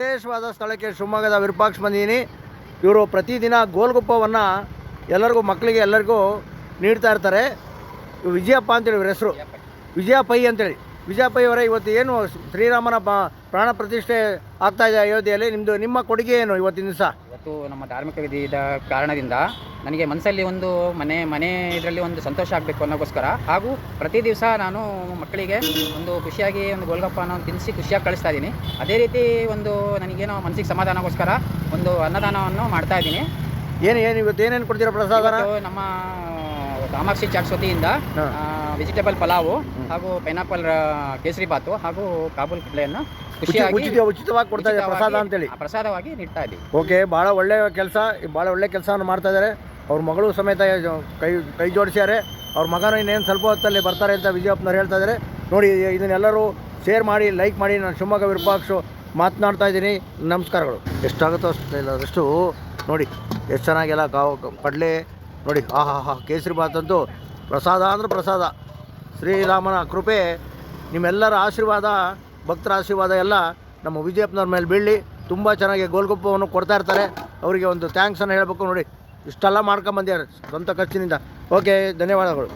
ವಿಶೇಷವಾದ ಸ್ಥಳಕ್ಕೆ ಶಿವಮೊಗ್ಗದ ವಿರೂಪಾಕ್ಷ ಬಂದಿದ್ದೀನಿ. ಇವರು ಪ್ರತಿದಿನ ಗೋಲ್ಗುಪ್ಪವನ್ನು ಎಲ್ಲರಿಗೂ ಮಕ್ಕಳಿಗೆ ಎಲ್ಲರಿಗೂ ನೀಡ್ತಾ ಇರ್ತಾರೆ. ವಿಜಯಪ್ಪ ಅಂತೇಳಿ ಇವ್ರ ಹೆಸರು, ವಿಜಯ ಪೈ ಅಂತೇಳಿ. ವಿಜಯ ಪೈ ಅವರೇ, ಇವತ್ತು ಏನು ಶ್ರೀರಾಮನ ಪ್ರಾಣ ಪ್ರತಿಷ್ಠೆ ಆಗ್ತಾ ಇದೆ ಅಯೋಧ್ಯೆಯಲ್ಲಿ, ನಿಮ್ಮ ಕೊಡುಗೆ ಏನು ಇವತ್ತಿನ ದಿವಸ? ಇವತ್ತು ನಮ್ಮ ಧಾರ್ಮಿಕ ವಿಧಿಯ ಕಾರಣದಿಂದ ನನಗೆ ಮನಸ್ಸಲ್ಲಿ ಒಂದು ಮನೆ ಇದರಲ್ಲಿ ಒಂದು ಸಂತೋಷ ಆಗಬೇಕು ಅನ್ನೋಕ್ಕೋಸ್ಕರ, ಹಾಗೂ ಪ್ರತಿ ದಿವಸ ನಾನು ಮಕ್ಕಳಿಗೆ ಒಂದು ಖುಷಿಯಾಗಿ ಒಂದು ಗೋಲ್ಗಪ್ಪನ ತಿನ್ನಿಸಿ ಖುಷಿಯಾಗಿ ಕಳಿಸ್ತಾ ಇದ್ದೀನಿ. ಅದೇ ರೀತಿ ಒಂದು ನನಗೇನೋ ಮನಸ್ಸಿಗೆ ಸಮಾಧಾನಕ್ಕೋಸ್ಕರ ಒಂದು ಅನ್ನದಾನವನ್ನು ಮಾಡ್ತಾ ಇದ್ದೀನಿ. ಇವತ್ತು ಏನೇನು ಕೊಡ್ತೀರಾ ಪ್ರಸಾದ? ನಮ್ಮ ಕಾಮಾಕ್ಷಿ ಚಾಟ್ಸ್ ವತಿಯಿಂದ ವೆಜಿಟೇಬಲ್ ಪಲಾವು ಹಾಗೂ ಪೈನಾಪಲ್ ಕೇಸರಿ ಬಾತು ಹಾಗೂ ಕಾಬೂಲ್ ಕಡಲೆಯನ್ನು ಉಚಿತವಾಗಿ ಕೊಡ್ತಾ ಇದ್ದಾರೆ ಪ್ರಸಾದ ಅಂತೇಳಿ, ಪ್ರಸಾದವಾಗಿ ನೀಡ್ತಾ ಇದ್ದೀವಿ. ಓಕೆ, ಭಾಳ ಒಳ್ಳೆ ಕೆಲಸವನ್ನು ಮಾಡ್ತಾ ಇದ್ದಾರೆ. ಅವ್ರ ಮಗಳು ಸಮೇತ ಕೈ ಜೋಡಿಸ್ಯಾರೆ. ಅವ್ರ ಮಗನೂ ಇನ್ನೇನು ಸ್ವಲ್ಪ ಹೊತ್ತಲ್ಲಿ ಬರ್ತಾರೆ ಅಂತ ವಿಜಯಪ್ಪನವ್ರು ಹೇಳ್ತಾ ಇದ್ದಾರೆ. ನೋಡಿ, ಇದನ್ನೆಲ್ಲರೂ ಶೇರ್ ಮಾಡಿ, ಲೈಕ್ ಮಾಡಿ. ನಾನು ಶಿವಮೊಗ್ಗ ವಿರೂಪಾಕ್ಷ ಮಾತನಾಡ್ತಾ ಇದ್ದೀನಿ. ನಮಸ್ಕಾರಗಳು. ಎಷ್ಟಾಗುತ್ತೋ ಅಷ್ಟು ನೋಡಿ, ಎಷ್ಟು ಚೆನ್ನಾಗೆಲ್ಲ ಕಡಲೆ ನೋಡಿ. ಕೇಸರಿ ಬಾತಂತೂ ಪ್ರಸಾದ ಅಂದ್ರೆ ಪ್ರಸಾದ. ಶ್ರೀರಾಮನ ಕೃಪೆ, ನಿಮ್ಮೆಲ್ಲರ ಆಶೀರ್ವಾದ, ಭಕ್ತರ ಆಶೀರ್ವಾದ ಎಲ್ಲ ನಮ್ಮ ವಿಜಯಪ್ಪನವ್ರ ಮೇಲೆ ಬೀಳಲಿ. ತುಂಬ ಚೆನ್ನಾಗಿ ಗೋಲ್ಗುಪ್ಪವನ್ನು ಕೊಡ್ತಾ ಇರ್ತಾರೆ. ಅವರಿಗೆ ಒಂದು ಥ್ಯಾಂಕ್ಸನ್ನು ಹೇಳಬೇಕು. ನೋಡಿ, ಇಷ್ಟೆಲ್ಲ ಮಾಡ್ಕೊಂಬಂದಿದ್ದಾರೆ ಸ್ವಂತ ಖರ್ಚಿನಿಂದ. ಓಕೆ, ಧನ್ಯವಾದಗಳು.